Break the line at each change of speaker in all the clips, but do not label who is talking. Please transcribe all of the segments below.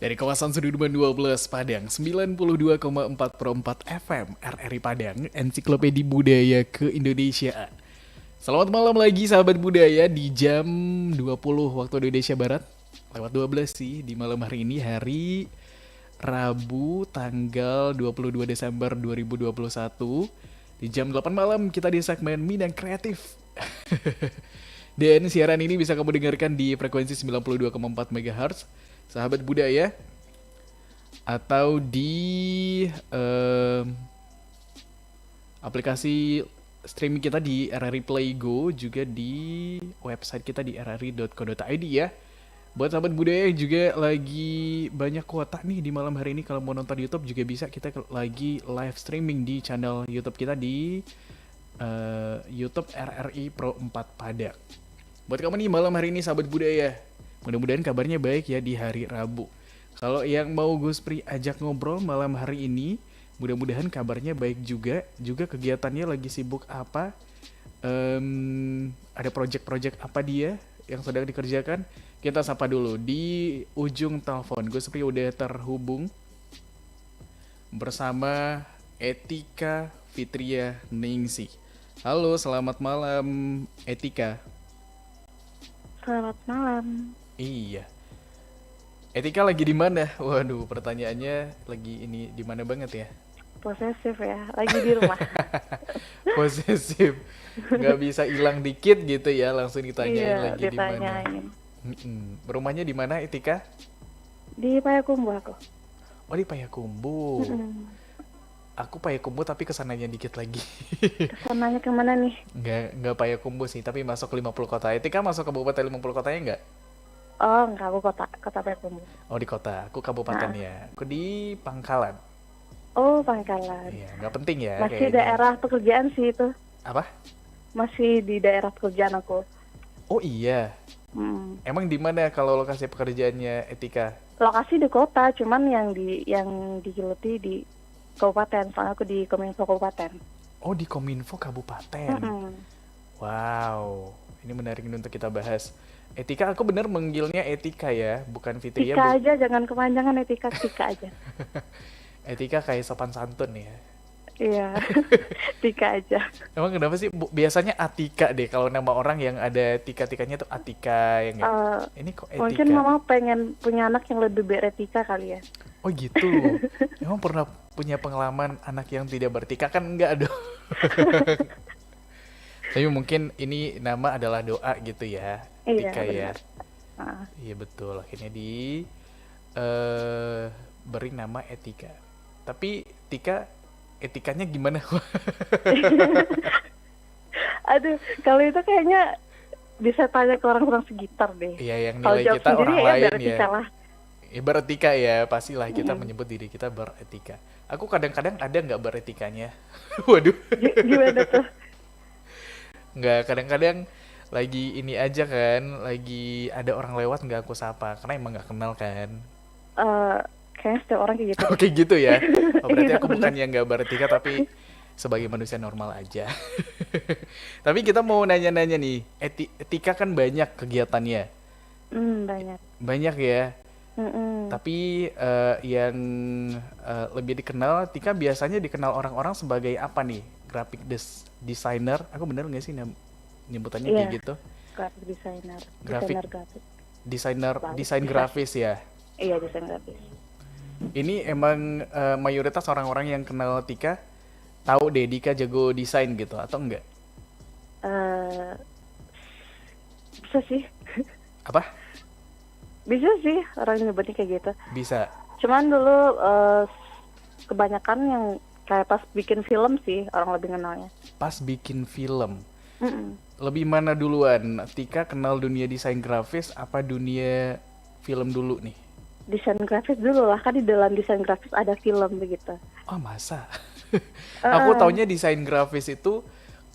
Dari kawasan Sudirman 12 Padang, 92,4 FM, RRI Padang, Ensiklopedia Budaya Keindonesiaan. Selamat malam lagi sahabat budaya di jam 20 waktu Indonesia Barat. Lewat 12 sih di malam hari ini, hari Rabu tanggal 22 Desember 2021. Di jam 8 malam kita di segmen Minang Kreatif. Dan siaran ini bisa kamu dengarkan di frekuensi 92,4 MHz sahabat budaya, atau di aplikasi streaming kita di RRI Play Go, juga di website kita di rri.co.id ya. Buat sahabat budaya yang juga lagi banyak kuota nih di malam hari ini, kalau mau nonton YouTube juga bisa, kita lagi live streaming di channel YouTube kita di YouTube RRI Pro 4 Padang. Buat kamu nih malam hari ini sahabat budaya, mudah-mudahan kabarnya baik ya di hari Rabu. Kalau yang mau Guspri ajak ngobrol malam hari ini, mudah-mudahan kabarnya baik juga. Juga kegiatannya lagi sibuk apa? Ada project-project apa dia yang sedang dikerjakan? Kita sapa dulu di ujung telepon. Guspri udah terhubung bersama Etika Fitria Ningsih. Halo, selamat malam Etika.
Selamat malam.
Iya. Etika lagi di mana? Waduh, pertanyaannya lagi ini di mana banget ya?
Posesif ya, lagi di rumah.
Posesif. Nggak bisa hilang dikit gitu ya, langsung ditanyain
Iya,
lagi di mana.
ditanyain.
Rumahnya di mana, Etika?
Di Payakumbuh aku.
Oh, di Payakumbuh.
Mm-mm.
Aku Payakumbuh tapi kesananya dikit lagi.
Kesananya kemana nih?
Nggak Payakumbuh sih, tapi masuk 50 kota. Etika masuk kabupaten 50 kotanya nggak?
Oh, enggak, aku kota Payakumbuh.
Oh, di kota. Aku kabupaten ya. Aku di Pangkalan.
Oh, Pangkalan.
Iya, nggak penting ya
Masih
kayaknya.
daerah pekerjaan sih itu.
Apa?
Masih di daerah pekerjaan aku.
Oh iya. Emang di mana kalau lokasi pekerjaannya, Etika?
Lokasi di kota, cuman yang digeluti di kabupaten. Soalnya aku di Kominfo kabupaten.
Oh, di Kominfo Kabupaten.
Mm-mm.
Wow, ini menarik untuk kita bahas. Etika, aku bener manggilnya Etika ya, bukan Fitria.
Tika aja, jangan kepanjangan Etika, Tika aja.
Etika kayak sopan santun ya.
Iya, Tika aja.
Emang kenapa sih? Biasanya Atika deh, kalau nama orang yang ada tika-tikanya tuh Atika ya nggak? Ini kok Etika?
Mungkin mama pengen punya anak yang lebih beretika kali ya.
Oh gitu. Emang pernah punya pengalaman anak yang tidak bertika? Kan enggak dong. Tapi mungkin ini nama adalah doa gitu ya,
Iya,
Tika ya.
benar.
Iya betul, akhirnya beri nama Etika. Tapi Tika, etikanya gimana?
Aduh, kalau itu kayaknya bisa tanya ke orang-orang sekitar deh.
Iya, yang
Kalau
nilai
jawab
kita
sendiri
orang
ya
lain
beretika
ya.
lah.
Beretika ya, pastilah kita menyebut diri kita beretika. Aku kadang-kadang ada nggak beretikanya? Waduh.
Gimana tuh?
Nggak, kadang-kadang lagi ini aja kan, lagi ada orang lewat nggak aku sapa, karena emang nggak kenal kan.
Kayaknya setiap orang kayak gitu.
Oke gitu ya. Oh, berarti
Iya,
aku bukan yang nggak beretika, tapi sebagai manusia normal aja. Tapi kita mau nanya-nanya nih, etika kan banyak kegiatannya.
Banyak.
Banyak ya.
Mm-mm.
Tapi yang lebih dikenal, Tika biasanya dikenal orang-orang sebagai apa nih? Graphic designer. Aku bener nggak sih nyebutannya
Iya,
kayak gitu?
graphic designer.
Graphic
Desainer grafis.
desain grafis ya.
Iya, desain grafis.
Ini emang mayoritas orang-orang yang kenal Tika tahu deh Dika jago desain gitu atau enggak?
Eh, Bisa sih.
Apa?
Bisa sih orang nyebutnya kayak gitu.
Bisa.
Cuman dulu kebanyakan yang kayak pas bikin film sih orang lebih kenalnya.
Pas bikin film.
Mm-mm.
Lebih mana duluan? Tika kenal dunia desain grafis apa dunia film dulu nih?
Desain grafis dulu lah, kan di dalam desain grafis ada film begitu.
Oh masa? Aku taunya desain grafis itu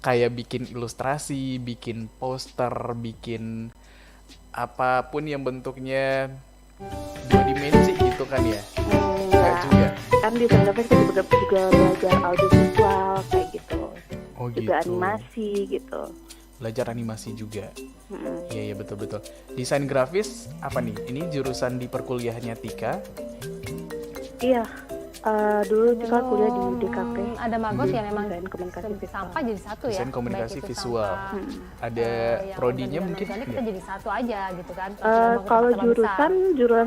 kayak bikin ilustrasi, bikin poster, bikin apapun yang bentuknya 2 dimensi gitu kan ya? Enggak juga.
Kan desain grafis kan juga belajar audiovisual kayak gitu.
Oh
Juga
gitu.
animasi gitu.
belajar animasi juga.
Mm-mm.
Iya, iya, betul-betul. Desain grafis apa nih? Ini jurusan di perkuliahannya Tika.
Iya, dulu Tika kuliah di DKP.
Ada bagus ya memang
Desain komunikasi visual.
sampah jadi satu ya.
Desain komunikasi
Baik itu
visual.
sampah,
Ada
yang
prodinya
organik
mungkin
dan non-organik kita
nggak?
jadi satu aja gitu kan.
Kalau jurusan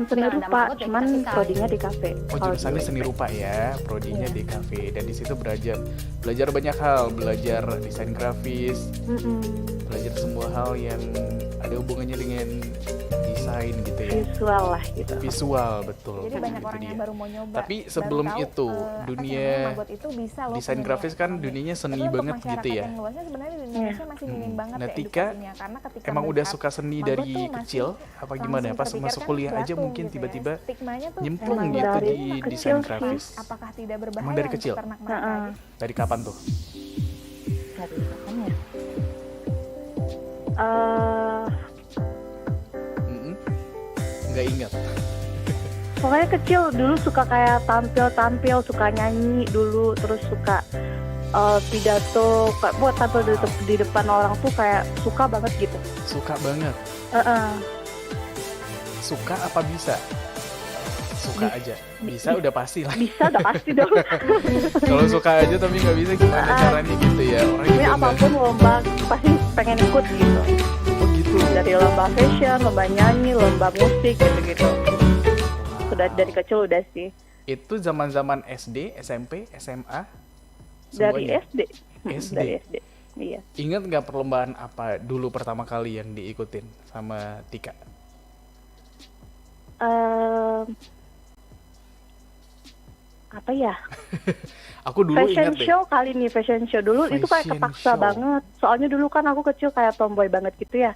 seni
Dengan ada
rupa,
mahkota ya
cuman
kita pisah.
prodinya DKP.
Oh,
Kalau
jurusannya
di
seni
UNP.
rupa ya, prodinya
Iya.
DKV, dan di situ belajar banyak hal, belajar desain grafis,
Mm-mm.
belajar semua hal yang ada hubungannya dengan desain gitu ya.
Visual lah gitu.
Visual, betul.
Jadi banyak
Itu
orang
dia.
yang baru mau nyoba.
Tapi
baru
sebelum
tahu,
itu,
apa sih
dunia
namanya, Magot itu bisa loh
desain
punya
grafis kan
ekonomi.
dunianya seni
Tapi untuk
banget
masyarakat
gitu ya.
yang luasnya sebenarnya di Indonesia masih minim banget
Nah,
ya
Tika
edukasinya, karena ketika
Emang udah
melihat
suka seni
Magot
dari
tuh masih
kecil? Apa gimana?
langsung
Pas
terpikir
masuk
kan
kuliah aja
belatung
mungkin
gitu ya.
tiba-tiba
Stigmanya tuh
nyemplung
emang
gitu
dari
di
kecil
desain
sih.
grafis.
apakah tidak berbahaya
Emang dari
untuk
kecil?
ternak mereka
Heeh.
gitu?
Dari kapan tuh?
Dari kapan ya? Eh,
Mm-mm. Nggak ingat.
Pokoknya kecil dulu suka kayak tampil-tampil, suka nyanyi dulu, terus suka pidato, buat tampil di depan orang tuh kayak suka banget gitu.
Suka banget.
Heeh.
Suka apa bisa? Suka aja. Bisa udah pasti lah.
Bisa udah pasti dong.
Kalau suka aja tapi nggak bisa gimana caranya gitu ya. Orang
Ini
juga nggak-
apapun lomba pasti pengen ikut gitu.
Oh gitu.
Dari lomba fashion, lomba nyanyi, lomba musik gitu-gitu. Sudah dari kecil udah sih.
Itu zaman-zaman SD, SMP, SMA?
Dari
Semuanya?
SD.
SD.
Dari SD. Iya.
Ingat nggak perlombaan apa dulu pertama kali yang diikutin sama Tika?
Apa ya?
Aku dulu
Fashion
ingat deh.
show kali nih, fashion show dulu itu kayak
Fashion
kepaksa
show.
banget. Soalnya dulu kan aku kecil kayak tomboy banget gitu ya.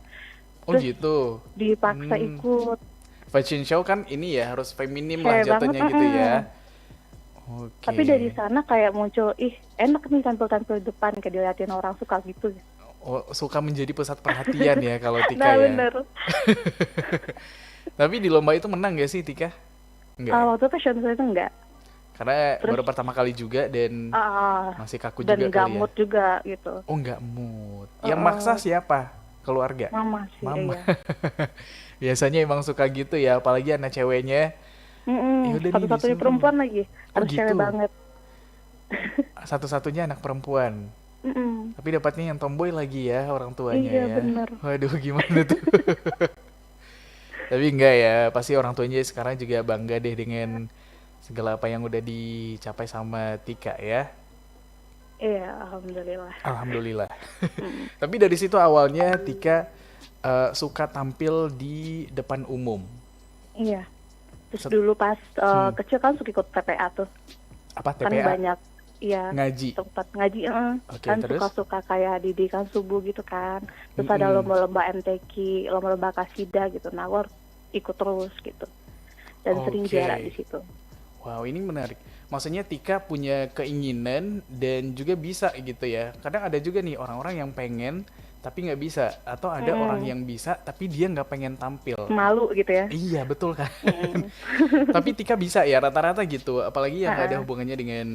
Oh
Terus
gitu.
Dipaksa
Hmm.
ikut.
Fashion show kan ini ya harus feminim lah
Cewek
jatuhnya
banget,
gitu ya. Oke.
Tapi dari sana kayak muncul, ih enak nih tampil-tampil di depan, kayak diliatin orang suka gitu.
Oh, suka menjadi pusat perhatian ya kalau Tika
Nah
ya.
bener.
Tapi di lomba itu menang gak sih Tika? Enggak. ya?
Waktu fashion show itu enggak.
Karena
terus-
baru pertama kali juga dan
Ah,
masih kaku
dan
juga
nggak
kali ya.
mood juga gitu.
Oh nggak mood. Yang maksa siapa? Keluarga.
Mama sih.
Mama.
Iya.
Biasanya emang suka gitu ya, apalagi anak ceweknya. Yaudah nih,
Satu-satunya
disuruh.
perempuan lagi.
Oh,
Harus cewek
gitu.
banget.
Satu-satunya anak perempuan.
Mm-mm.
Tapi dapatnya yang tomboy lagi ya orang tuanya
Iya,
ya.
bener.
Waduh gimana tuh. Tapi enggak ya, pasti orang tuanya sekarang juga bangga deh dengan segala apa yang udah dicapai sama Tika ya.
Iya, alhamdulillah.
Alhamdulillah. Tapi dari situ awalnya Tika suka tampil di depan umum.
Iya. Terus
Set-
dulu pas kecil kan suka ikut TPA tuh.
Apa
Kan
TPA?
banyak. Iya.
Ngaji.
Tempat ngaji,
Oke,
kan
terus?
suka-suka kayak didikan subuh gitu kan. Terus ada
Mm-mm.
lomba-lomba MTQ, lomba-lomba kasidah gitu. Nah, aku harus ikut terus gitu. Dan sering
Oke.
juara di situ.
Wow, ini menarik. Maksudnya Tika punya keinginan dan juga bisa gitu ya. Kadang ada juga nih orang-orang yang pengen tapi nggak bisa. Atau ada orang yang bisa tapi dia nggak pengen tampil.
Malu gitu ya.
Iya, betul kan. Tapi Tika bisa ya rata-rata gitu. Apalagi yang nggak ada hubungannya dengan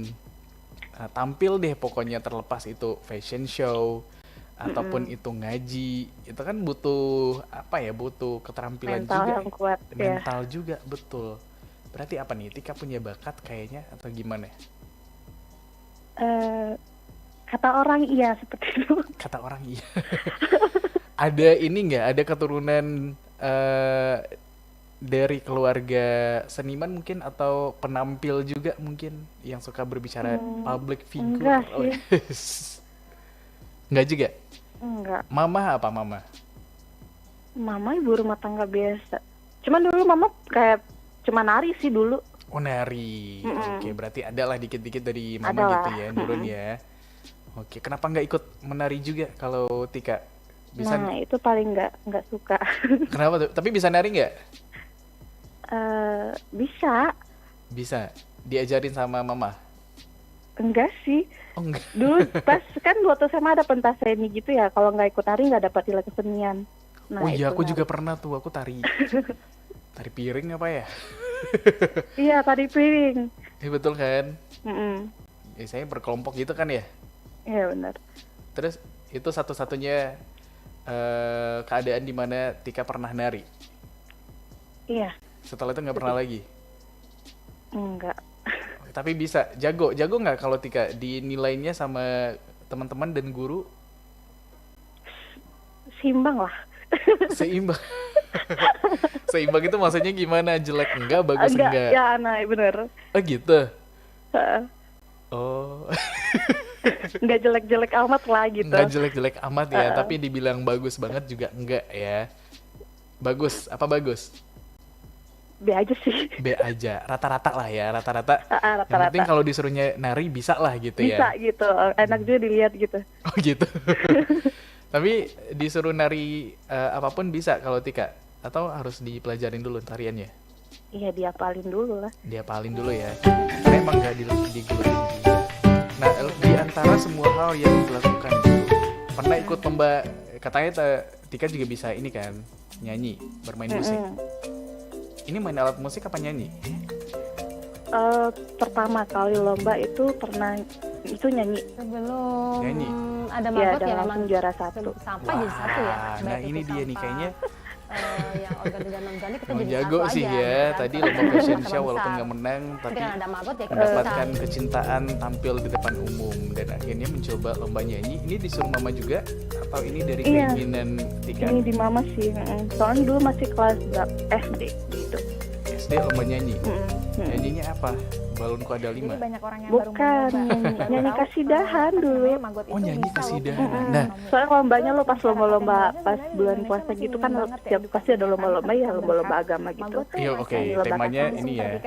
tampil deh pokoknya, terlepas itu fashion show ataupun itu ngaji. Itu kan butuh apa ya? Butuh keterampilan
Mental
juga.
yang kuat ya.
Mental juga, betul. Berarti apa nih? Tika punya bakat kayaknya atau gimana?
Kata orang iya seperti itu.
Kata orang iya. Ada ini nggak? Ada keturunan dari keluarga seniman mungkin atau penampil juga mungkin yang suka berbicara public figure?
enggak
Oh, enggak juga.
Enggak.
Mama apa mama?
Mama ibu rumah tangga biasa. Cuman dulu mama kayak cuma nari sih dulu.
Oh nari. Oke, berarti ada lah dikit-dikit dari mama
Ada
gitu
lah.
ya, nurun ya. Oke, kenapa nggak ikut menari juga kalau Tika? Bisa?
Nah itu paling nggak suka.
Kenapa tuh? Tapi bisa nari nggak?
Bisa.
Bisa. Diajarin sama mama?
Enggak sih.
Oh enggak.
Dulu pas kan waktu SMA ada pentas seni gitu ya. Kalau nggak ikut nari nggak dapat nilai kesenian. Nah,
Oh iya,
itu
aku
nari.
juga pernah tuh. Aku tari. Tari piring apa ya?
Iya tari piring.
Betul kan?
Mm-mm.
Saya berkelompok gitu kan ya.
Iya benar.
Terus itu satu-satunya keadaan dimana Tika pernah nari.
Iya,
Setelah itu nggak pernah lagi.
enggak.
Tapi bisa jago nggak kalau Tika dinilainya sama teman-teman dan guru?
Simbang lah.
Seimbang. Seimbang itu maksudnya gimana? Jelek enggak, bagus enggak?
Ya aneh bener.
Oh gitu.
Heeh.
Oh,
Enggak jelek-jelek amat lah gitu.
enggak jelek-jelek amat ya, tapi dibilang bagus banget juga enggak ya. Bagus, apa bagus?
B aja sih.
B aja, rata-rata lah ya, rata-rata. Yang
Rata-rata.
penting kalau disuruhnya nari bisa lah gitu
Bisa
ya.
gitu. Enak juga dilihat gitu.
Oh gitu. Tapi disuruh nari apapun bisa kalau Tika? Atau harus dipelajarin dulu tariannya?
Iya, diapalin dulu lah.
Dia paling dulu ya. Karena emang gak digelutin juga. Nah, di antara semua hal yang dilakukan gitu, pernah ikut lomba, katanya Tika juga bisa ini kan, nyanyi, bermain musik. Ini main alat musik apa nyanyi?
Pertama kali lomba itu pernah itu nyanyi.
Sebelum
Nyanyi.
ada
Iya,
magot
dan
ya memang
langsung juara 1.
sampah jadi satu ya.
Nah,
Baik
ini
itu
dia nih
sampah,
kayaknya
yang organik dan non organik kita
mau
jadi
jago
satu
sih
aja,
ya.
kan?
Tadi
Sama
lomba fashion
sama
show walaupun
besar.
gak menang,
Tapi
tapi
kan ada magot ya kita
mendapatkan
bisa.
kecintaan tampil di depan umum dan akhirnya mencoba lomba nyanyi. Ini disuruh mama juga atau ini dari
Iya.
keinginan Tika?
Ini di mama sih. Soalnya dulu masih kelas SD gitu.
SD lomba nyanyi.
Mm-mm.
Nyanyinya apa? Balonku ada 5.
Jadi banyak orang yang
Bukan,
baru
nyanyi kasidahan dulu.
Oh, nyanyi kasidahan. Nah,
Soalnya lombanya lo pas lomba-lomba pas bulan puasa gitu kan tiap pasti ada lomba-lomba ya, lomba-lomba agama gitu.
Iya, oke. Temanya ini ya,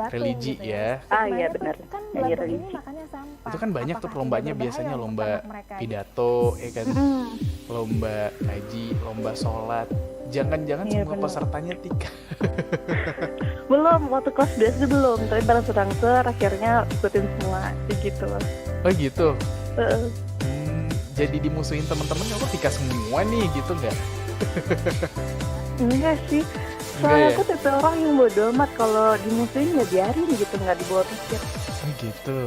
religi ya.
Ah iya benar, nyanyi religi.
Itu kan banyak tuh lombanya, biasanya lomba pidato, ya kan, lomba ngaji, lomba sholat. Jangan-jangan
Iya,
semua
benar.
pesertanya Tika.
Belum, waktu kelas biasa belum, tapi berangsur-angsur akhirnya ikutin semua gitu loh.
Oh gitu.
Heeh.
Jadi dimusuhin teman-teman, oh Tika semua nih gitu nggak?
Enggak sih,
Enggak
soalnya
ya?
aku tipe orang yang bodo amat, kalau dimusuhin ya biarin gitu, nggak dibawa pikir.
Oh gitu.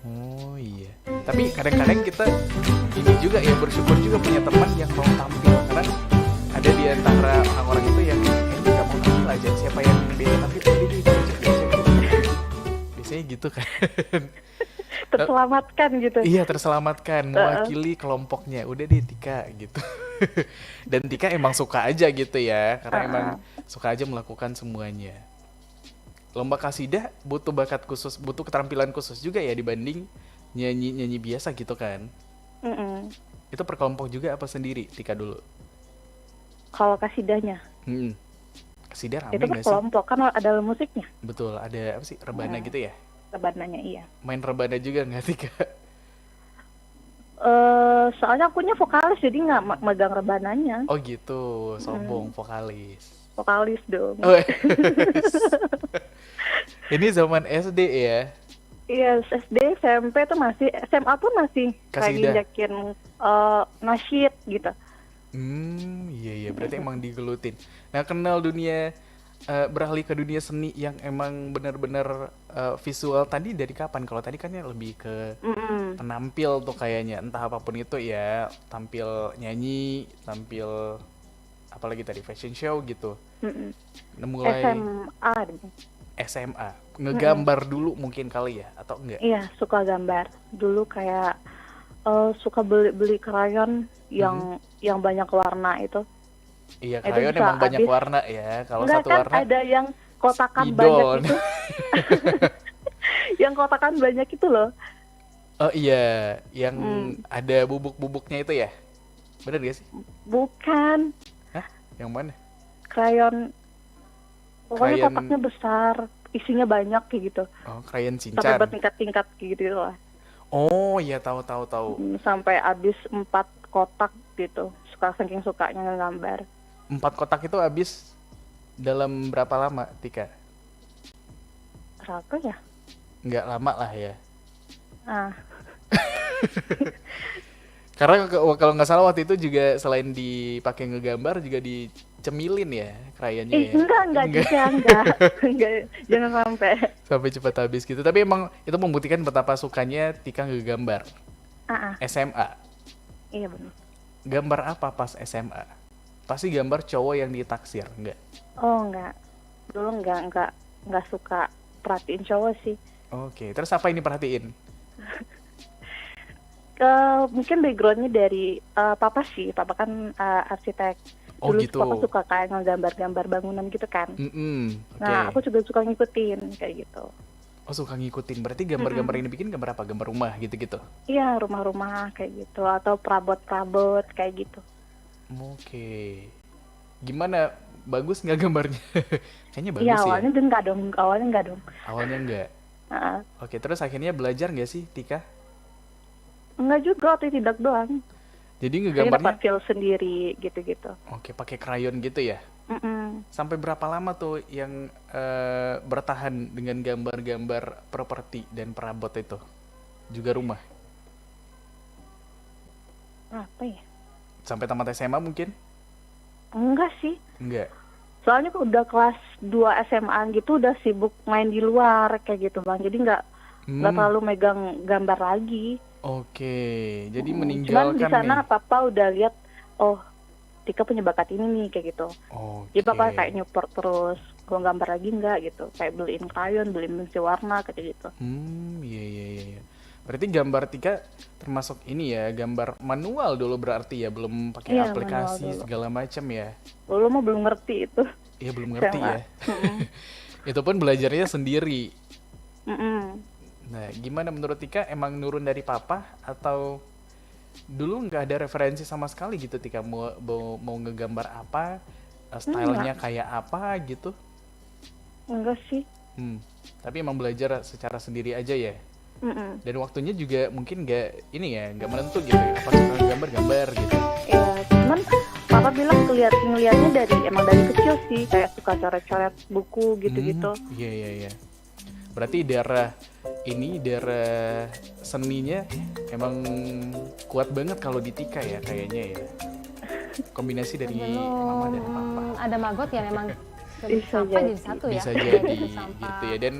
Oh iya. Tapi kadang-kadang kita ini juga ya, bersyukur juga punya teman yang mau tampil, karena ada di antara orang-orang itu yang nggak mau tampil aja, siapa yang beda tapi dia biasanya gitu kan.
Terselamatkan gitu.
Iya, terselamatkan, mewakili kelompoknya. Udah deh Tika gitu. Dan Tika emang suka aja gitu ya, karena emang suka aja melakukan semuanya. Lomba kasidah butuh bakat khusus, butuh keterampilan khusus juga ya dibanding nyanyi biasa gitu kan.
Mm-mm.
Itu per kelompok juga apa sendiri Tika dulu?
Kalau kasidahnya
Kasidah rame
itu per
nggak sih?
kelompok kan ada musiknya,
Betul, ada apa sih, rebana gitu ya?
rebananya iya.
Main rebana juga nggak Tika?
Soalnya akunya vokalis jadi nggak megang rebananya,
Oh gitu, sombong vokalis.
vokalis dong.
Oh, ini zaman SD ya?
Iya, SD, SMP tuh masih, SMA pun masih kayak
Kasidah.
nginjakin nasyid gitu.
Iya, berarti emang digelutin. Nah, kenal dunia, beralih ke dunia seni yang emang benar-benar visual tadi dari kapan? Kalau tadi kan ya lebih ke penampil tuh kayaknya, entah apapun itu ya, tampil nyanyi, tampil apalagi tadi fashion show gitu. Nah, mulai
SMA deh.
SMA, ngegambar dulu mungkin kali ya, atau enggak?
Iya, suka gambar. Dulu kayak suka beli krayon yang banyak warna itu.
Iya,
Itu
krayon
bisa
emang banyak
habis.
warna ya. Kalau
Enggak
satu
kan
warna
ada yang kotakan
spidol.
banyak itu. Yang kotakan banyak itu loh.
Oh iya, yang ada bubuk-bubuknya itu ya? Bener gak sih?
Bukan
Hah? Yang mana?
krayon. Pokoknya
Krayon-
kotaknya besar, isinya banyak kayak gitu.
Oh, krayon
Sampai
cincang.
bertingkat-tingkat kayak gitu lah.
Oh iya, tahu.
Sampai habis 4 kotak gitu. Saking sukanya ngegambar.
4 kotak itu habis dalam berapa lama, Tika?
Berapa ya?
Nggak lama lah ya.
Ah,
Karena kalau nggak salah waktu itu juga selain dipakai ngegambar juga dicemilin ya krayonnya ya.
enggak juga enggak. Jangan sampai.
Sampai cepat habis gitu. Tapi emang itu membuktikan betapa sukanya Tika ngegambar.
Ah,
SMA.
iya benar.
gambar apa pas SMA? Pasti gambar cowok yang ditaksir, enggak?
Oh enggak, dulu enggak suka perhatiin cowok sih.
Oke, terus apa ini perhatiin?
Mungkin backgroundnya dari papa sih, papa kan arsitek.
Oh
Dulu
gitu.
papa suka kayak ngegambar-gambar bangunan gitu kan.
Oke.
Nah aku juga suka ngikutin kayak gitu.
Oh suka ngikutin, berarti gambar-gambar yang dibikin gambar apa? Gambar rumah gitu-gitu?
Iya rumah-rumah kayak gitu atau perabot-perabot kayak gitu.
Oke. Gimana? Bagus nggak gambarnya? Kayaknya bagus
Iya
ya.
awalnya enggak dong, awalnya enggak dong.
Awalnya enggak.
Heeh.
Oke, terus akhirnya belajar nggak sih, Tika?
Enggak juga, otodidak doang.
Jadi
Saya
ngegambarnya,
dapat feel sendiri gitu-gitu.
oke, pakai krayon gitu ya?
Mm-mm.
Sampai berapa lama tuh yang bertahan dengan gambar-gambar properti dan perabot itu? Juga rumah?
Apa ya?
Sampai tamat SMA mungkin?
Enggak sih.
Enggak.
Soalnya kok udah kelas 2 SMA gitu udah sibuk main di luar kayak gitu Bang. Jadi nggak terlalu megang gambar lagi.
Oke, jadi
Cuman di
meninggalkan
sana
nih.
papa udah lihat, oh Tika punya bakat ini nih kayak gitu.
Oke.
Jadi papa kayak nyupport terus. Kalau gambar lagi nggak gitu. Kayak beliin krayon, beliin pensil warna kayak gitu.
Iya, iya, iya, iya. Berarti gambar Tika termasuk ini ya, gambar manual dulu berarti ya, belum pakai
Iya, manual
aplikasi
dulu.
segala macam ya.
Dulu mah belum ngerti itu.
Iya, belum ngerti
SMA.
ya. Itu pun belajarnya sendiri.
Mm-mm.
Nah, gimana menurut Tika, emang nurun dari papa atau dulu nggak ada referensi sama sekali gitu Tika mau ngegambar apa, stylenya kayak apa gitu?
Enggak sih.
Tapi emang belajar secara sendiri aja ya.
Mm-mm.
Dan waktunya juga mungkin nggak ini ya, nggak menentu gitu ya. Apa suka gambar-gambar gitu.
Ya, cuman papa bilang ngeliatnya dari kecil sih, kayak suka coret-coret buku gitu-gitu.
Iya, iya, iya. Berarti darah seninya emang kuat banget kalau di Tika ya kayaknya ya. Kombinasi dari mama dan papa.
Belum ada magot ya memang
Bisa
sampah
jadi.
jadi satu ya.
Bisa jadi
Sampah,
gitu ya. Dan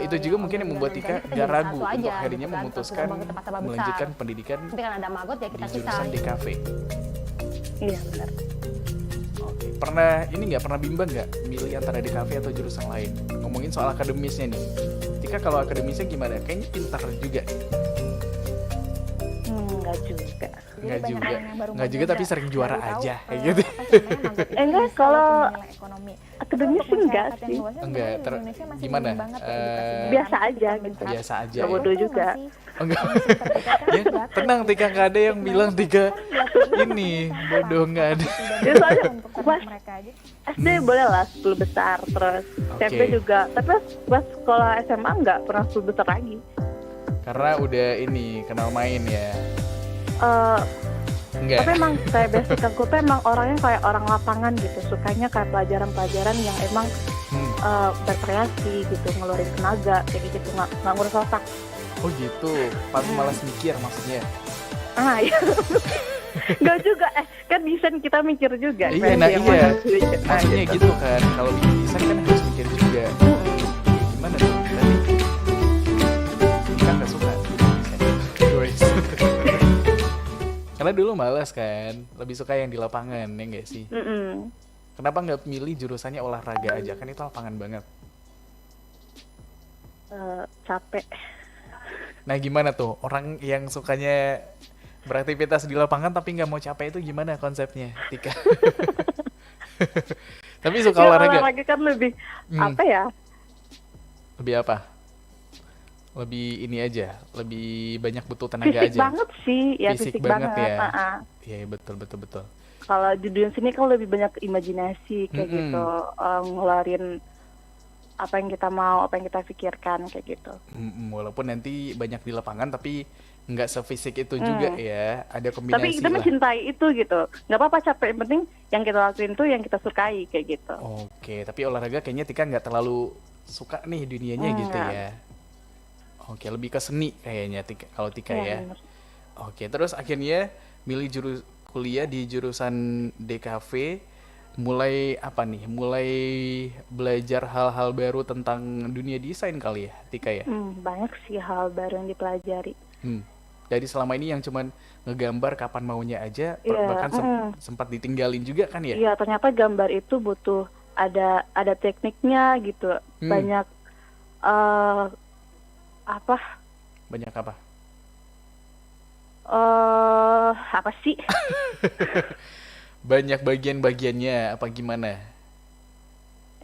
itu juga
yang
mungkin yang membuat
organ
Tika
organik kita
gak
jadi
ragu
satu aja,
untuk akhirnya
gitu kan.
memutuskan
Kalau sudah bangun tempat-tempat besar.
melanjutkan pendidikan
Nanti kan ada magot ya
di
kita
jurusan DKV.
Iya benar.
Oke, pernah ini nggak pernah bimbang nggak milih antara DKV atau jurusan lain? Ngomongin soal akademisnya nih. Tika kalau akademisnya gimana? Kayaknya pintar juga.
Enggak juga.
Nggak
banyak
juga.
orang yang baru
Nggak
mau
juga tapi
nyoba,
sering juara
baru tahu,
aja kayak gitu.
apa sih namanya, magot itu
Enggak,
bisa
kalau
untuk nilai ekonomi.
akademis
Untuk
sih enggak
masyarakat yang
sih.
luasnya
Enggak,
sebenarnya di Indonesia masih
gimana?
minim banget ya edukasinya.
Biasa
Karena
aja
kita
gitu.
melihat
Biasa aja.
Nggak
Ya.
bodoh
itu
juga.
nggak sih?
Oh, enggak.
Sertifikat
Ya,
gratis.
tenang Tika, nggak ada yang bilang Tika ini bodoh, nggak ada.
Ya, soalnya
Untuk
pas
target mereka aja.
SD boleh lah 10 besar, terus SMP
Oke.
juga. Tapi pas sekolah SMA nggak pernah 10 besar lagi.
Karena udah ini kenal main ya.
Eh,
Enggak.
tapi emang kayak basic aku tuh emang orangnya kayak orang lapangan gitu. Sukanya kayak pelajaran-pelajaran yang emang berkreasi gitu, ngeluarin tenaga kayak gitu, nggak ngurus otak.
Oh gitu. Pas malas mikir maksudnya.
Ah iya. Nggak juga, kan desain kita mikir juga.
Iya,
versi
nah
yang
iya.
mana dulu. Nah,
Maksudnya gitu kan. Kalau bikin desain kan harus mikir juga. Gimana tuh? Berarti Tika nggak suka desain. Guys. Karena dulu malas kan, lebih suka yang di lapangan ya nggak sih?
Mm-mm.
Kenapa nggak milih jurusannya olahraga aja? Kan itu lapangan banget.
Capek.
Nah gimana tuh orang yang sukanya beraktivitas di lapangan tapi nggak mau capek itu gimana konsepnya, Tika? Tapi suka
Ya,
olahraga?
olahraga kan lebih apa ya?
Lebih apa? Lebih ini aja, lebih banyak butuh tenaga
Fisik
aja.
banget sih, ya
Fisik
fisik,
banget
banget.
ya.
ah.
Iya betul betul betul.
Kalau di dunia sini kan lebih banyak imajinasi kayak
Mm-mm.
gitu, ngeluarin apa yang kita mau, apa yang kita pikirkan kayak gitu.
Walaupun nanti banyak di lapangan tapi nggak sefisik itu juga ya. Ada kombinasi
Tapi kita
lah.
mencintai itu gitu. Nggak apa-apa capek, yang penting yang kita lakuin tuh yang kita sukai kayak gitu.
Oke, tapi olahraga kayaknya Tika nggak terlalu suka nih dunianya gitu
Enggak.
ya. Oke, lebih ke seni kayaknya Tika, kalau Tika
Iya,
ya.
bener.
Oke, terus akhirnya milih kuliah di jurusan DKV, mulai apa nih? Mulai belajar hal-hal baru tentang dunia desain kali ya, Tika ya?
Banyak sih hal baru yang dipelajari.
Dari selama ini yang cuman ngegambar kapan maunya aja,
Iya,
bahkan sempat ditinggalin juga kan ya?
Iya, ternyata gambar itu butuh ada tekniknya gitu. Banyak apa?
Banyak apa?
Apa sih?
Banyak bagian-bagiannya apa gimana?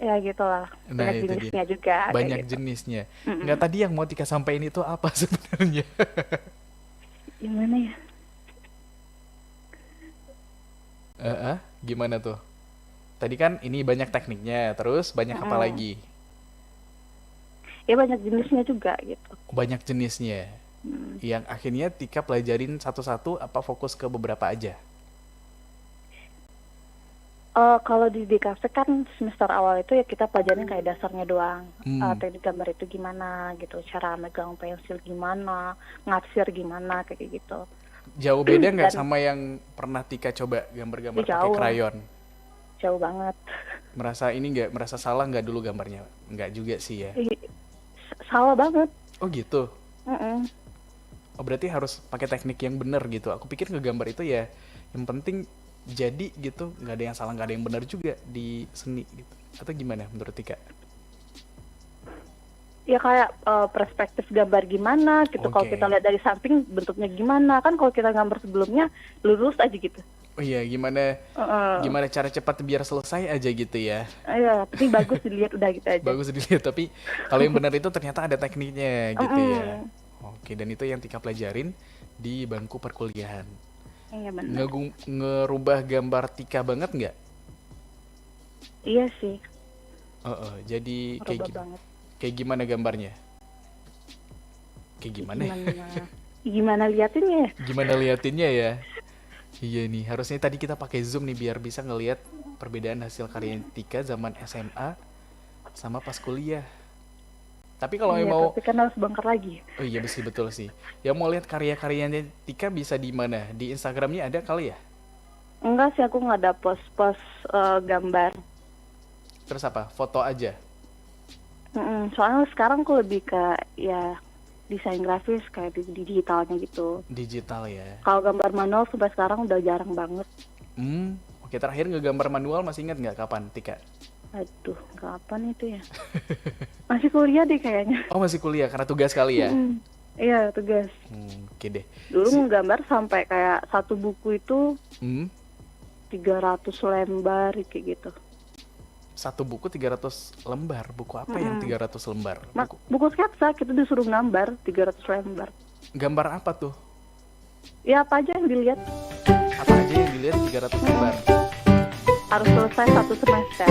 Ya gitulah.
Nah,
Banyak
itu dia.
jenisnya juga. kayak
Banyak
gitu.
jenisnya. Nggak, tadi yang mau Tika sampaikan itu apa sebenarnya?
Gimana ya?
Gimana tuh? Tadi kan ini banyak tekniknya, terus banyak apa lagi?
Ya banyak jenisnya juga gitu.
Banyak jenisnya. Yang akhirnya Tika pelajarin satu-satu apa fokus ke beberapa aja?
Kalau di DKV kan semester awal itu ya kita pelajarin kayak dasarnya doang. Teknik gambar itu gimana gitu, cara megang pensil gimana, ngapsir gimana kayak gitu.
Jauh beda nggak sama yang pernah Tika coba gambar-gambar pakai
Jauh.
krayon?
Jauh banget.
Merasa salah nggak dulu gambarnya? Nggak juga sih ya.
Salah banget.
Oh gitu.
Mm-mm.
Oh berarti harus pakai teknik yang benar gitu. Aku pikir ngegambar itu ya yang penting jadi gitu, nggak ada yang salah, nggak ada yang benar juga di seni gitu. Atau gimana menurut Tika?
Ya kayak perspektif gambar gimana gitu. Kalau
Oke.
kita lihat dari samping bentuknya gimana, kan kalau kita gambar sebelumnya lurus aja gitu.
Oh iya, gimana cara cepat biar selesai aja gitu ya.
Iya, tapi bagus dilihat udah gitu aja.
Bagus dilihat, tapi kalau yang benar itu ternyata ada tekniknya gitu ya. Oke, dan itu yang Tika pelajarin di bangku perkuliahan.
Iya benar.
Ngerubah gambar Tika banget nggak?
Iya sih.
Jadi
Berubah banget.
kayak gimana gambarnya? Kayak gimana?
Gimana liatinnya ya?
Gimana liatinnya ya? Iya nih, harusnya tadi kita pakai Zoom nih biar bisa ngelihat perbedaan hasil karya Tika zaman SMA sama pas kuliah. Tapi kalau
Iya,
yang mau,
tapi kan harus bongkar lagi.
oh iya betul sih. Yang mau lihat karya-karyanya Tika bisa di mana? Di Instagramnya ada kali ya?
Enggak sih, aku nggak ada post-post gambar.
Terus apa? Foto aja?
Soalnya sekarang aku lebih ke ya desain grafis kayak di digitalnya gitu.
Digital ya?
Kalau gambar manual sampai sekarang udah jarang banget.
Oke, terakhir ngegambar manual masih ingat nggak kapan Tika?
Aduh, kapan itu ya? Masih kuliah deh kayaknya.
Oh masih kuliah karena tugas kali ya?
Iya, tugas.
Oke deh.
Dulu nggambar sampai kayak satu buku itu 300 lembar kayak gitu.
Satu buku 300 lembar. Buku apa yang 300 lembar?
Buku sketsa kita disuruh gambar 300 lembar.
Gambar apa tuh?
Ya apa aja yang dilihat.
Apa aja yang dilihat 300 lembar?
Harus selesai satu semester.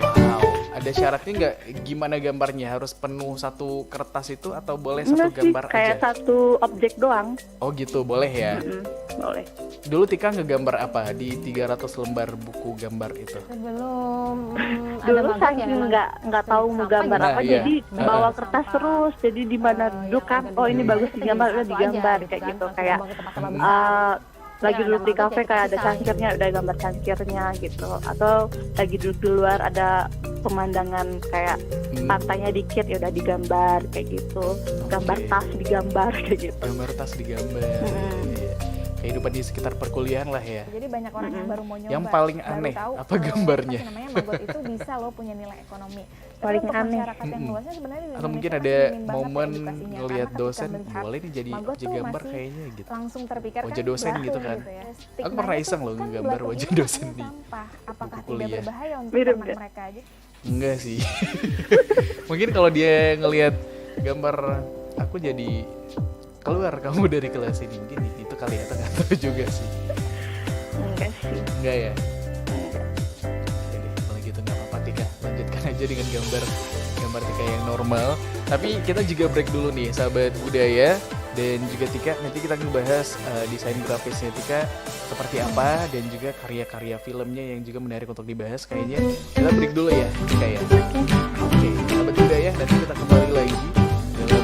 Wow, ada syaratnya nggak gimana gambarnya? Harus penuh satu kertas itu atau boleh satu
Enggak sih,
gambar
kayak
aja?
satu objek doang.
Oh gitu, boleh ya?
Boleh.
Dulu Tika ngegambar apa di 300 lembar buku gambar itu?
Sebelum ada
Dulu
magot ya
saking
memang
nggak tahu mau gambar
Nah,
apa,
iya.
jadi bawa kertas terus. Jadi di mana duduk kan, oh ini bagus digambar, udah digambar kayak gitu. Kayak lagi duduk di kafe kayak ada cangkirnya, udah gambar cangkirnya gitu. Atau lagi duduk di luar ada pemandangan kayak pantainya dikit, ya udah digambar kayak gitu. Gambar tas digambar kayak gitu.
Gambar tas digambar. Iya. Kehidupan di sekitar perkuliahan lah ya.
Jadi banyak orang yang baru mau nyoba.
Yang paling
baru
aneh,
tahu
apa
kalau
gambarnya?
apa sih namanya magot itu bisa loh punya nilai ekonomi. Tapi
Paling
untuk
aneh.
masyarakat yang luasnya sebenarnya di
Atau mungkin
Indonesia
ada
masih minim banget
momen
edukasinya.
ngelihat
Karena
dosen,
ketika melihat
boleh nih jadi
magot
wajah
tuh
gambar
masih
kayaknya gitu.
langsung terpikir
Wajah
kan
dosen gitu
belatung
kan.
ya.
Aku
Stigmanya
pernah
tuh
iseng loh
kan
ngegambar
belatung
wajah
ini
dosen
katanya
di
sampah. Apakah
buku
tidak
kuliah.
berbahaya untuk
Mirip
anak
nggak?
mereka aja?
Enggak sih. Mungkin kalau dia ngelihat gambar aku jadi keluar kamu dari kelas ini, mungkin itu kali ya, nggak tahu juga sih.
Enggak sih.
Enggak ya? Oke deh, kalau gitu nggak apa-apa Tika, lanjutkan aja dengan gambar Tika yang normal. Tapi kita juga break dulu nih sahabat budaya, dan juga Tika nanti kita ngebahas desain grafisnya Tika seperti apa, dan juga karya-karya filmnya yang juga menarik untuk dibahas. Kayaknya kita break dulu ya Tika ya. Oke, sahabat budaya, nanti kita kembali lagi dalam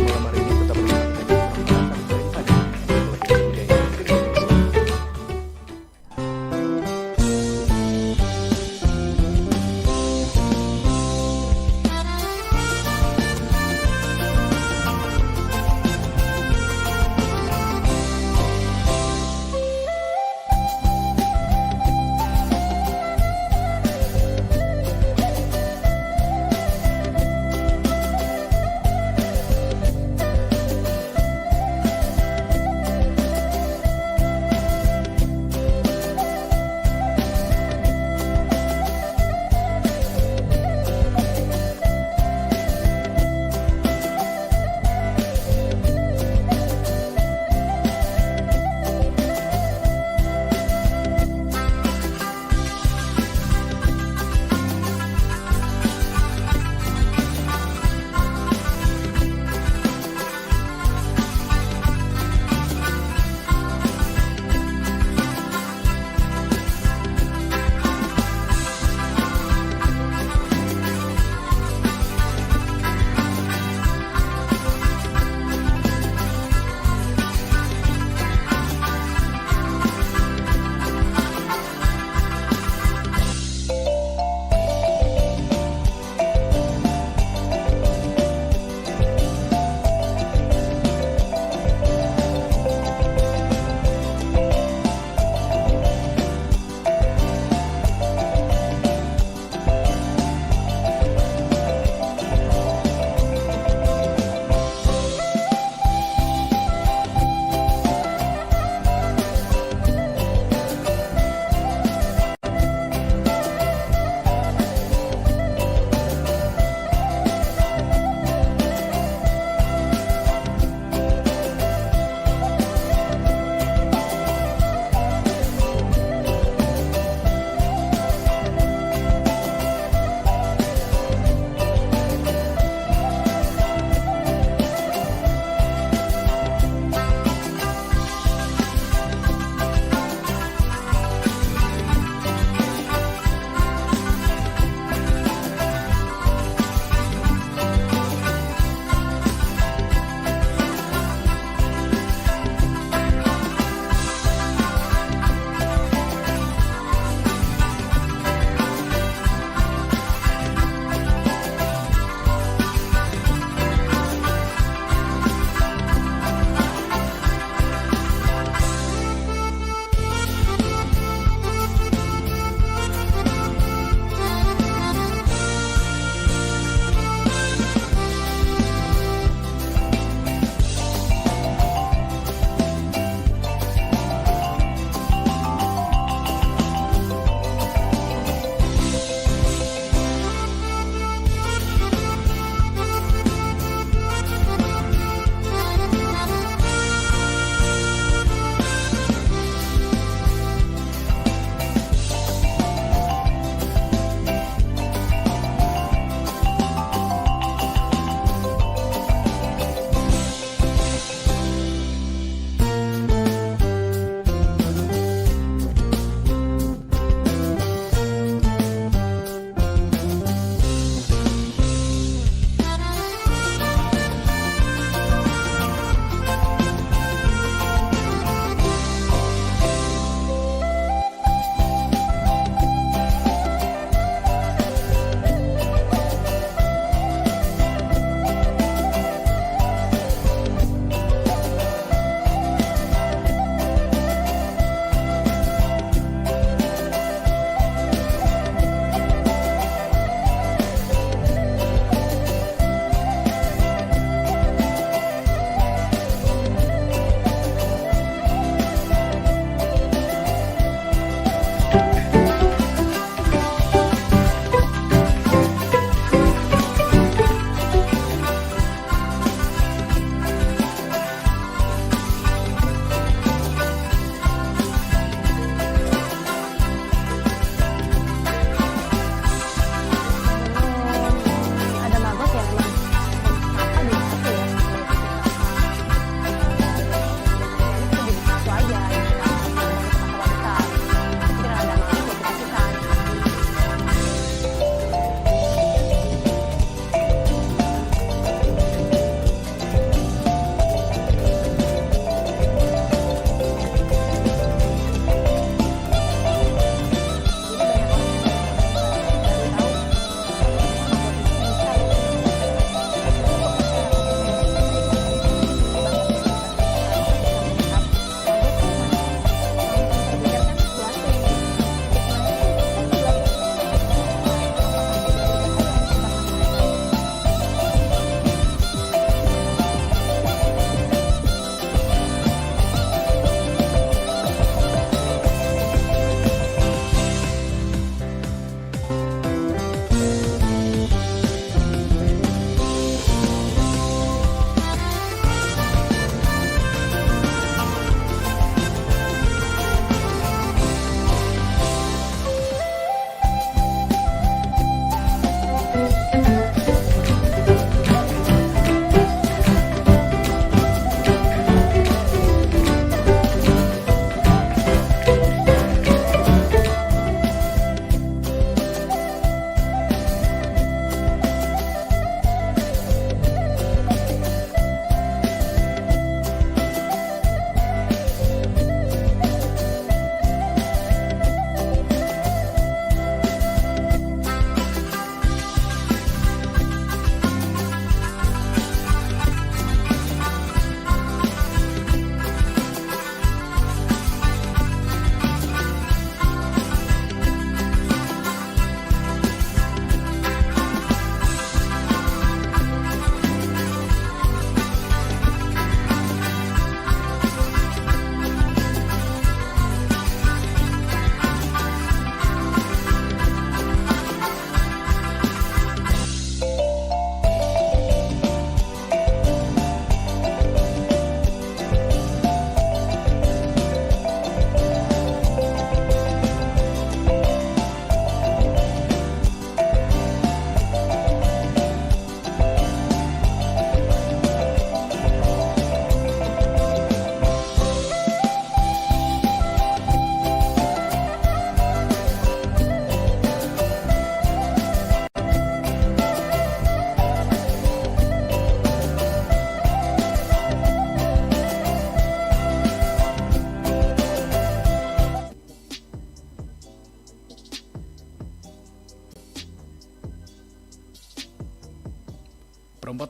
malam hari ini. Tetap bersama kita di Perempuan Daripada Budaya Indonesia.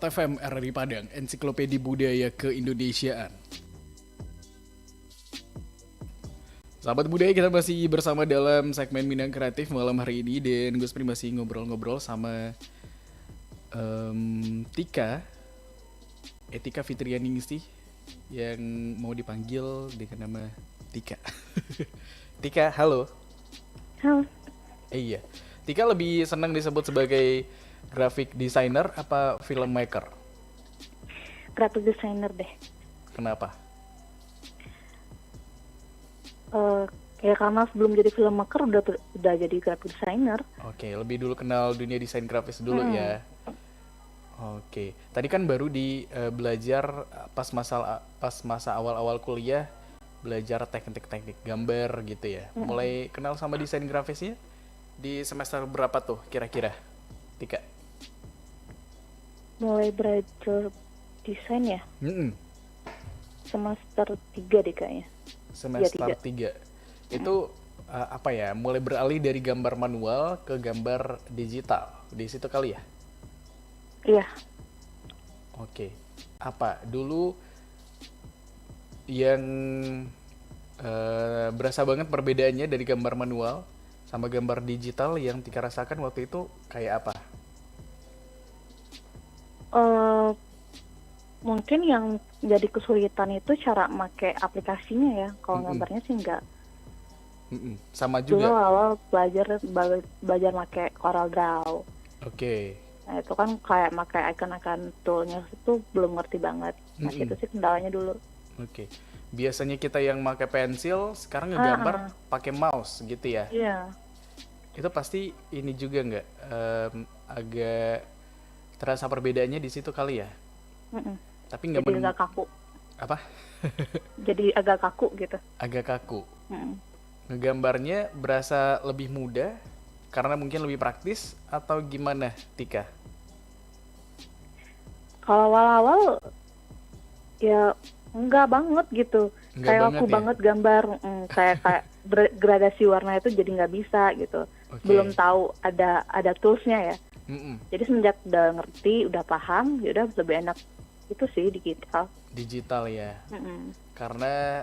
FM RRI Padang, Ensiklopedia Budaya Keindonesiaan. Sahabat budaya, kita masih bersama dalam segmen Minang Kreatif malam hari ini. Dan gue seperti masih ngobrol-ngobrol sama Tika Fitrianingsih yang mau dipanggil dengan nama Tika. Tika, halo.
Halo.
Iya, Tika lebih senang disebut sebagai graphic designer apa filmmaker?
Graphic designer deh.
Kenapa?
Ya karena sebelum jadi filmmaker udah jadi graphic designer.
Oke, lebih dulu kenal dunia desain grafis dulu ya. Oke, tadi kan baru belajar pas masa awal-awal kuliah, belajar teknik-teknik gambar gitu ya. Mulai kenal sama desain grafisnya di semester berapa tuh kira-kira, Tika?
Mulai belajar desain ya semester 3 deh kayaknya.
Semester
Ya,
3. Itu apa ya, mulai beralih dari gambar manual ke gambar digital. Di situ kali ya?
Iya.
Oke. Apa dulu yang berasa banget perbedaannya dari gambar manual sama gambar digital yang Tika rasakan waktu itu kayak apa?
Mungkin yang jadi kesulitan itu cara make aplikasinya ya. Kalau gambarnya sih enggak.
Sama
Dulu
juga.
awal belajar make CorelDRAW.
Oke.
Nah itu kan kayak make icon-icon toolnya itu belum ngerti banget. Nah itu sih kendalanya dulu.
Oke. Biasanya kita yang pakai pensil, sekarang ngegambar pakai mouse gitu ya.
Iya.
Itu pasti ini juga nggak agak terasa perbedaannya di situ kali ya. Tapi nggak
Jadi agak kaku.
apa?
Jadi agak kaku gitu.
Agak kaku. Ngegambarnya berasa lebih mudah karena mungkin lebih praktis atau gimana, Tika?
Kalau awal-awal ya enggak banget gitu.
Enggak
Kayak
banget
aku
ya?
banget gambar, kayak gradasi warna itu jadi nggak bisa gitu.
Oke.
Belum tahu ada toolsnya ya.
Mm-mm.
Jadi semenjak udah ngerti, udah paham, ya udah lebih enak itu sih digital.
Digital ya. Karena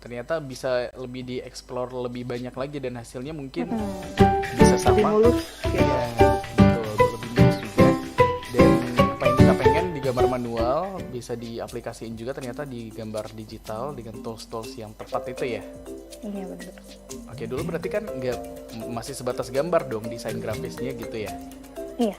ternyata bisa lebih dieksplor lebih banyak lagi dan hasilnya mungkin bisa
Lebih
sama.
mulus gitu.
Iya, betul, lebih mulus juga. Dan apa yang kita pengen di gambar manual bisa diaplikasiin juga ternyata di gambar digital dengan tools-tools yang tepat itu ya.
Iya benar.
Oke, dulu berarti kan masih sebatas gambar dong desain grafisnya gitu ya.
Iya.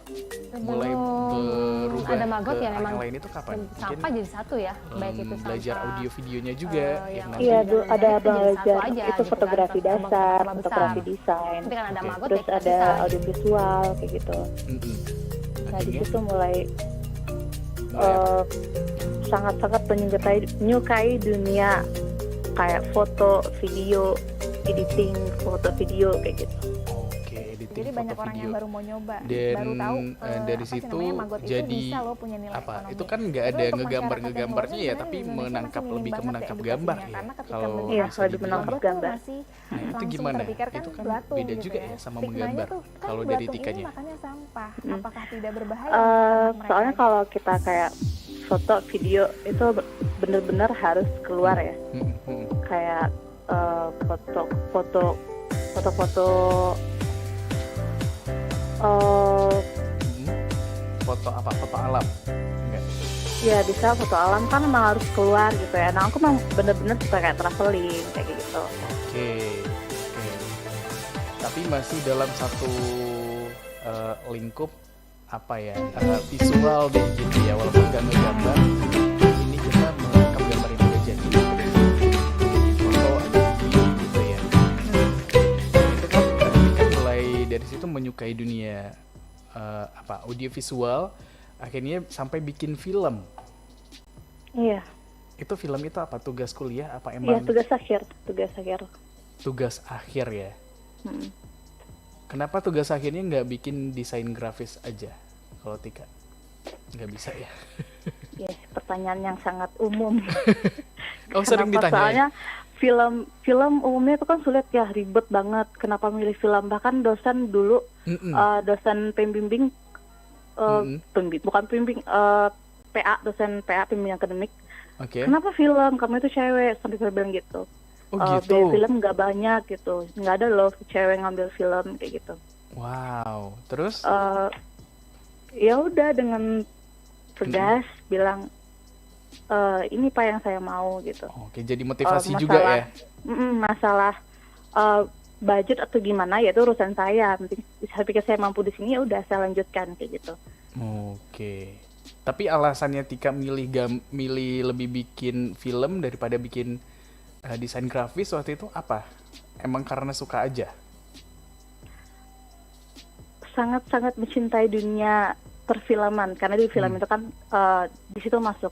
Mulai
Sebelum
berubah
ada Magot
ke
ya
arah
memang
lain itu kapan?
sampah jadi satu ya, baik itu
belajar
sampah
audio videonya juga yang nanti.
Iya, dulu ada
itu jadi
belajar
satu aja
itu
gitu kan,
fotografi
kalau
dasar,
tambah besar.
fotografi desain.
Tapi kan ada
Oke.
Magot
Terus
ya kita
ada
bisa.
audiovisual kayak gitu. Nah di
Akhirnya
situ mulai
mulai apa?
sangat-sangat menyukai dunia kayak foto, video, editing, foto, video kayak gitu.
Oke, editing
Jadi
foto
banyak orang
video.
yang baru mau nyoba,
Dan
baru tahu
dari
apa sih
situ
namanya, Magot
jadi
itu bisa loh punya nilai
apa?
ekonomi.
Itu kan nggak
Tapi
ada
untuk
ngegambarnya
masyarakat
ya,
yang
tapi
luas sebenarnya
menangkap
Indonesia
lebih ke
masih minim
menangkap
banget ya
gambar
edukasinya.
ya.
Karena ketika
Kalau
melihat
Iya,
bisa
lebih
dibilang.
menangkap
Magot tuh
gambar.
masih
Nah, itu
langsung
gimana?
terpikirkan
Itu kan
belatung
beda
gitu
juga
ya.
ya sama
Stigmanya
menggambar.
tuh, kan
Kalau dari
belatung
Tikanya.
ini makannya sampah. Apakah tidak berbahaya untuk anak mereka?
Soalnya kalau kita kayak foto, video itu bener-bener harus keluar ya. Kayak foto-foto
Foto apa? Foto alam? Enggak.
ya bisa foto alam kan memang harus keluar gitu ya. Nah aku memang bener-bener suka kayak traveling kayak gitu.
Oke. Tapi masih dalam satu lingkup apa ya, visual deh gitu ya, walaupun nggak ngegambar, ini kita menangkap gambar yang udah jadi foto ada video gitu ya. Itu kan kan mulai dari situ menyukai dunia audio visual, akhirnya sampai bikin film.
Iya.
Itu film itu apa, tugas kuliah apa
Iya
emang
tugas akhir.
tugas akhir ya?
Hmm.
Kenapa tugas akhirnya nggak bikin desain grafis aja kalau Tika? Nggak bisa ya?
Ya, pertanyaan yang sangat umum.
Oh, sering
Kenapa?
ditanya.
Soalnya film umumnya itu kan sulit ya, ribet banget. Kenapa milih film? Bahkan dosen dulu, dosen pembimbing bukan pembimbing, PA, dosen PA, pembimbing akademik.
Oke.
Kenapa film? Kamu itu cewek, sampai saya bilang gitu.
Oh gitu.
Biaya film nggak banyak gitu, nggak ada loh cewek ngambil film kayak gitu.
Wow. Terus?
Ya udah dengan tegas bilang ini Pak yang saya mau gitu.
Oke, jadi motivasi juga ya.
Masalah budget atau gimana ya itu urusan saya. Penting saya pikir saya mampu di sini ya udah saya lanjutkan kayak gitu.
Oke. Tapi alasannya Tika milih lebih bikin film daripada bikin desain grafis waktu itu apa? Emang karena suka aja?
Sangat-sangat mencintai dunia perfilman karena di film itu kan di situ masuk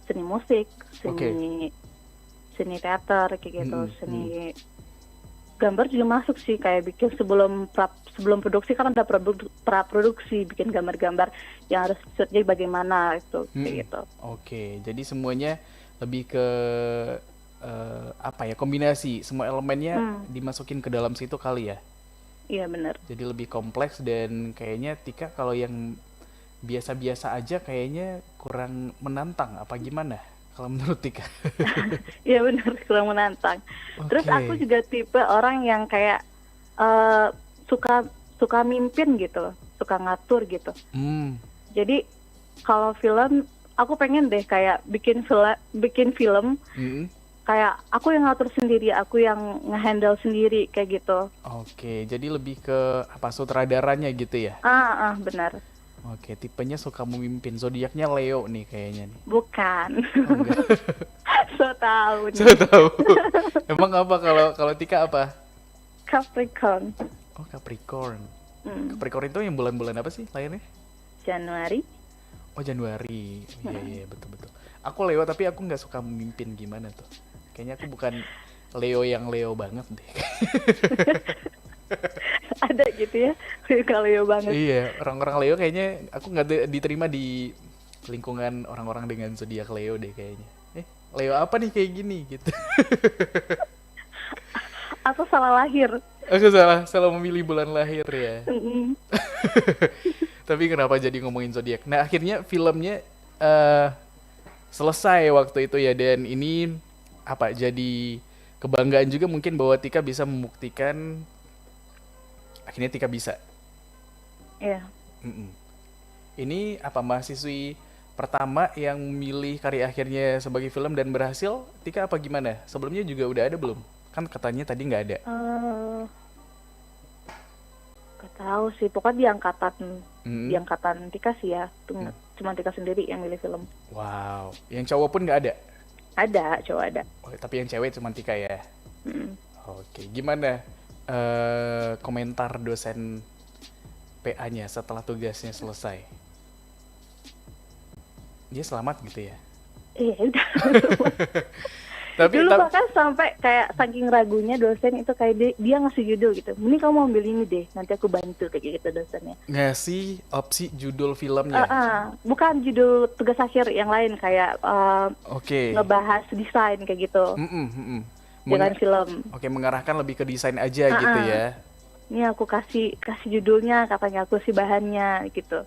seni musik, seni teater kayak gitu, seni gambar juga masuk sih, kayak bikin sebelum produksi kan ada pra-produksi, bikin gambar-gambar yang harus shootnya bagaimana itu kayak gitu.
Oke, jadi semuanya lebih ke kombinasi semua elemennya dimasukin ke dalam situ kali ya.
Iya benar.
Jadi lebih kompleks dan kayaknya Tika kalau yang biasa-biasa aja kayaknya kurang menantang apa gimana kalau menurut Tika?
Iya benar, kurang menantang. Terus aku juga tipe orang yang kayak suka mimpin gitu, suka ngatur gitu. Jadi kalau film aku pengen deh kayak bikin film kayak aku yang ngatur sendiri, aku yang ngehandle sendiri kayak gitu.
Oke, jadi lebih ke sutradaranya gitu ya?
Benar.
Oke, tipenya suka memimpin. Zodiaknya Leo nih kayaknya nih.
Bukan. So tahu.
Emang apa kalau Tika apa?
Capricorn.
Oh, Capricorn. Capricorn itu yang bulan-bulan apa sih lahirnya?
Januari.
Oh, Januari. Iya, betul. Aku Leo tapi aku nggak suka memimpin, gimana tuh? Kayaknya aku bukan Leo yang Leo banget deh.
Ada gitu ya, kalau Leo banget.
Iya, orang-orang Leo kayaknya aku nggak diterima di lingkungan orang-orang dengan zodiak Leo deh kayaknya. Leo apa nih kayak gini gitu.
Aku salah lahir.
Aku salah memilih bulan lahir ya. Tapi kenapa jadi ngomongin zodiak? Nah, akhirnya filmnya selesai waktu itu ya, dan ini jadi kebanggaan juga mungkin bahwa Tika bisa membuktikan akhirnya Tika bisa.
Iya.
Ini mahasiswi pertama yang milih karya akhirnya sebagai film dan berhasil? Tika apa gimana? Sebelumnya juga udah ada belum? Kan katanya tadi nggak ada.
Gak tahu sih, pokoknya di angkatan Tika sih ya. Cuma Tika sendiri yang milih film.
Wow, yang cowok pun nggak ada?
Ada, cowok ada.
Oh, tapi yang cewek cuma Tika ya? Oke, gimana komentar dosen PA-nya setelah tugasnya selesai? Dia selamat gitu ya?
Iya, udah.
Tapi
dulu bahkan sampai kayak saking ragunya dosen itu kayak dia ngasih judul gitu. Mending kamu ambil ini deh, nanti aku bantu kayak gitu dosennya.
Ngasih opsi judul filmnya?
Bukan judul tugas akhir yang lain kayak ngebahas desain kayak gitu. Dengan film. Oke,
mengarahkan lebih ke desain aja gitu ya.
Ini aku kasih judulnya, katanya aku kasih bahannya gitu.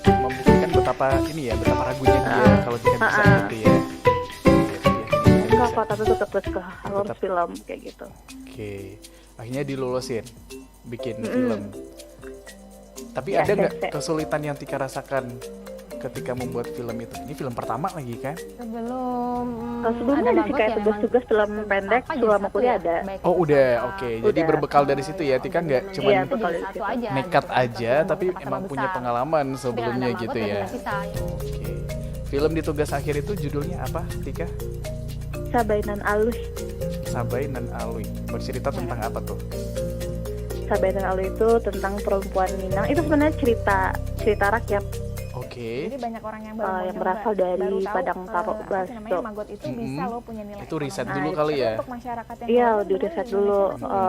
Membuktikan betapa ragunya dia kalau tidak bisa gitu ya.
Enggak kok, tapi tetap harus film kayak gitu.
Oke, akhirnya dilulusin bikin film. Tapi ada nggak kesulitan yang Tika rasakan ketika membuat film itu? Ini film pertama lagi kan?
Sebelumnya ada sih kayak tugas-tugas film pendek selama kuliah ada.
Oh udah, oke. Jadi berbekal dari situ ya, Tika nggak cuma nekat aja, tapi emang punya pengalaman sebelumnya gitu ya. Oke. Film di tugas akhir itu judulnya apa, Tika?
Sabai Nan Alwi.
Sabai Nan Alwi. Bercerita tentang apa tuh?
Sabai Nan Alwi itu tentang perempuan Minang. Itu sebenarnya cerita rakyat.
Oke.
Jadi banyak orang yang
yang berasal dari Padang Taro Basto.
Maggot itu bisa loh punya nilai.
Itu riset dulu kali ya?
Untuk masyarakat yang
iya, di riset dulu.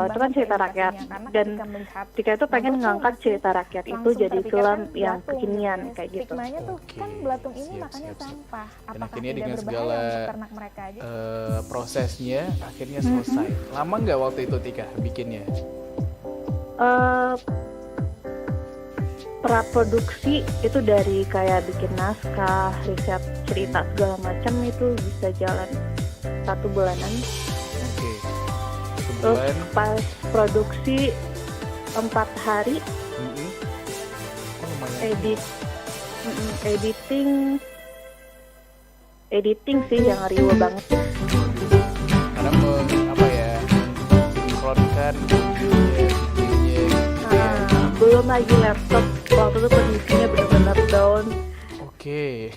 Itu kan cerita rakyat. Dan Tika itu pengen ngangkat cerita rakyat itu jadi film yang kekinian kayak gitu.
Stigmanya tuh kan belatung ini makannya sampah.
Dan akhirnya dengan segala prosesnya akhirnya selesai. Lama nggak waktu itu Tika bikinnya?
praproduksi itu dari kayak bikin naskah, riset cerita segala macam itu bisa jalan 1 bulanan.
Oke.
Terus
Sebulan.
pas produksi 4 hari,
Mm-mm. Oh, lumayan.
editing sih yang riuh banget.
Karena apa ya, sinkronkan videonya gitu ya.
Belum lagi laptop, waktu itu kondisinya benar-benar down.
Oke.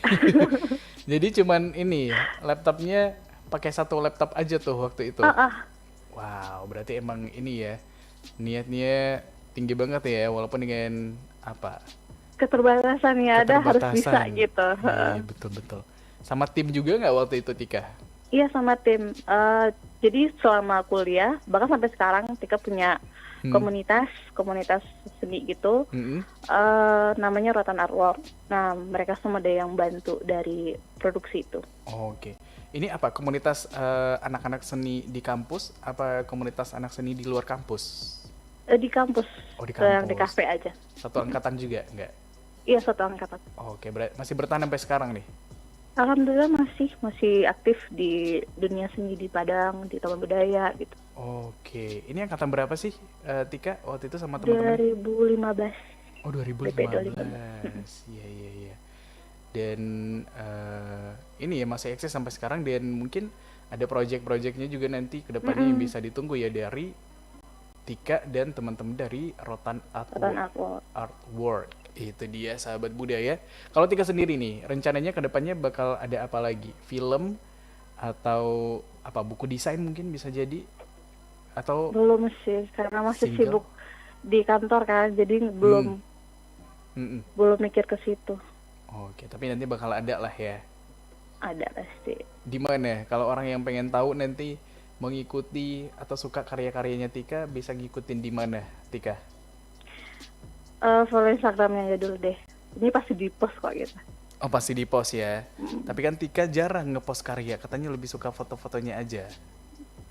Jadi cuman ini laptopnya pakai 1 laptop aja tuh waktu itu. Wow, berarti emang ini ya niatnya tinggi banget ya, walaupun dengan apa?
Keterbatasan ya ada, harus bisa
keterbatasan.
gitu.
Iya, betul. Sama tim juga nggak waktu itu Tika?
Iya sama tim. Jadi selama kuliah, bahkan sampai sekarang Tika punya komunitas seni gitu.
Mm-mm.
Namanya Rotan Artwork. Nah mereka semua ada yang bantu dari produksi itu.
Oke. Ini apa komunitas anak-anak seni di kampus? Apa komunitas anak seni di luar kampus?
Di kampus.
Oh, di
Yang di
kampus.
kafe aja.
Satu angkatan juga nggak?
Iya 1 angkatan.
Oke, masih bertahan sampai sekarang nih?
Alhamdulillah masih aktif di dunia seni di Padang, di Taman Budaya gitu.
Oke, ini angkatan berapa sih Tika waktu itu sama teman-teman?
2015.
Oh, 2015. Iya. Dan ini ya masih eksis sampai sekarang, dan mungkin ada project-projectnya juga nanti ke depannya yang bisa ditunggu ya dari Tika dan teman-teman dari Rotan
Rotan Artwork.
Artwork. Itu dia sahabat budaya. Kalau Tika sendiri nih, rencananya ke depannya bakal ada apa lagi? Film atau apa, buku desain mungkin bisa jadi? Atau
Belum sih, karena masih
single?
sibuk di kantor kan, jadi belum mikir ke situ.
Oke, tapi nanti bakal ada lah ya.
Ada pasti.
Di mana kalau orang yang pengen tahu nanti mengikuti atau suka karya-karyanya Tika, bisa ngikutin di mana Tika?
Follow Instagramnya aja dulu deh. Ini pasti di post kok gitu.
Oh, pasti di post ya. Tapi kan Tika jarang ngepost karya, katanya lebih suka foto-fotonya aja.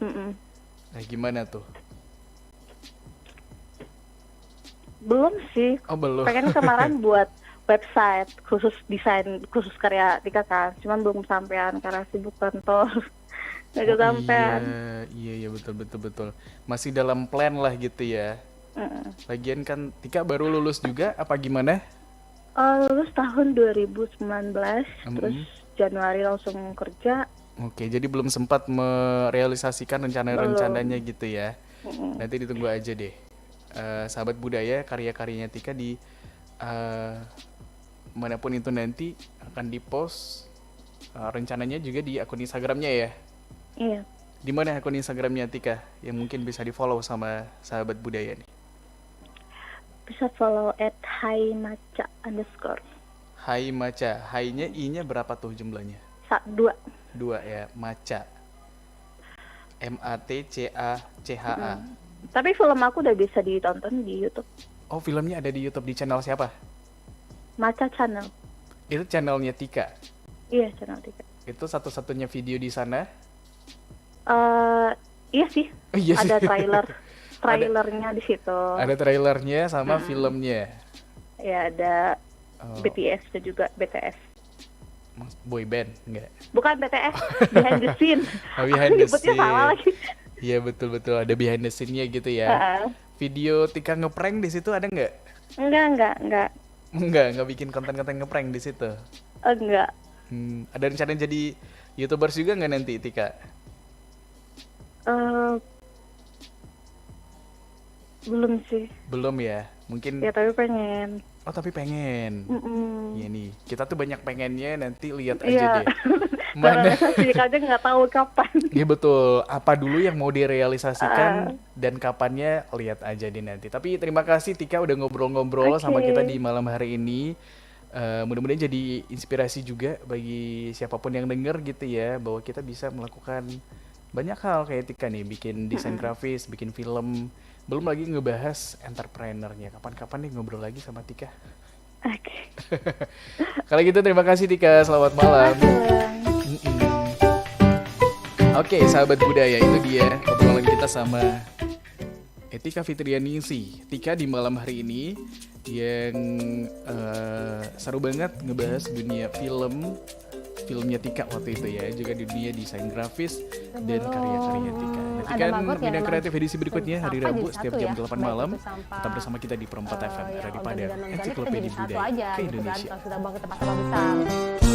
Nah, gimana tuh?
Belum sih.
Oh, belum.
Pengen kemarin buat website khusus desain, khusus karya Tika kan. Cuman belum sampean karena sibuk kantor. Gak kesampean.
Iya, betul. Masih dalam plan lah gitu ya. Lagian kan Tika baru lulus juga, apa gimana?
Lulus tahun 2019, terus Januari langsung kerja.
Oke, jadi belum sempat merealisasikan rencana-rencananya gitu ya. Nanti ditunggu aja deh. Sahabat budaya, karya-karyanya Tika di manapun itu nanti akan dipost. Rencananya juga di akun Instagramnya ya.
Iya.
Di mana akun Instagramnya Tika yang mungkin bisa di follow sama sahabat budaya nih?
Bisa follow @haimaca_.
Hai Maca, hai-nya I-nya berapa tuh jumlahnya?
2.
2 ya, Maca. MATCACHA.
Tapi film aku udah bisa ditonton di YouTube.
Oh, filmnya ada di YouTube, di channel siapa?
Maca Channel.
Itu channelnya Tika.
Iya, channel Tika.
Itu satu-satunya video di sana?
Iya sih.
Oh, iya sih.
Ada trailernya di situ.
Ada trailernya sama filmnya.
Ya ada BTS dan juga BTS.
Boy band enggak?
Bukan BTS, behind the scene.
Behind
Aku
the
nyebutnya
scene.
salah lagi.
Iya, betul ada behind the scene-nya gitu ya. Video Tika ngeprank di situ ada nggak?
Enggak.
Nggak bikin konten-konten ngeprank di situ.
Enggak.
Ada rencana jadi YouTubers juga nggak nanti Tika?
Belum sih.
Belum ya, mungkin.
Ya tapi pengen.
Oh, tapi pengen. Iya nih, kita tuh banyak pengennya, nanti lihat aja
Iya.
deh. Mana?
Sih aja nggak tahu kapan.
Iya betul, apa dulu yang mau direalisasikan dan kapannya, lihat aja deh nanti. Tapi terima kasih Tika udah ngobrol-ngobrol sama kita di malam hari ini. Mudah-mudahan jadi inspirasi juga bagi siapapun yang denger gitu ya, bahwa kita bisa melakukan banyak hal kayak Tika nih, bikin desain grafis, bikin film. Belum lagi ngebahas entrepreneurnya. Kapan-kapan nih ngobrol lagi sama Tika.
Oke.
Kalau gitu terima kasih Tika, selamat malam. Oke, sahabat budaya, itu dia obrolan kita sama Tika Fitrianingsih. Tika di malam hari ini yang seru banget ngebahas dunia filmnya Tika waktu itu ya, juga dunia desain grafis dan karya-karya Tika. Nantikan bidang kreatif edisi berikutnya hari Rabu setiap jam 8 malam. Tetap bersama kita di Perempat FM, Radio Padang, Ensiklopedia Budaya ke Indonesia.
Sudah buang ke tempat sampah besar.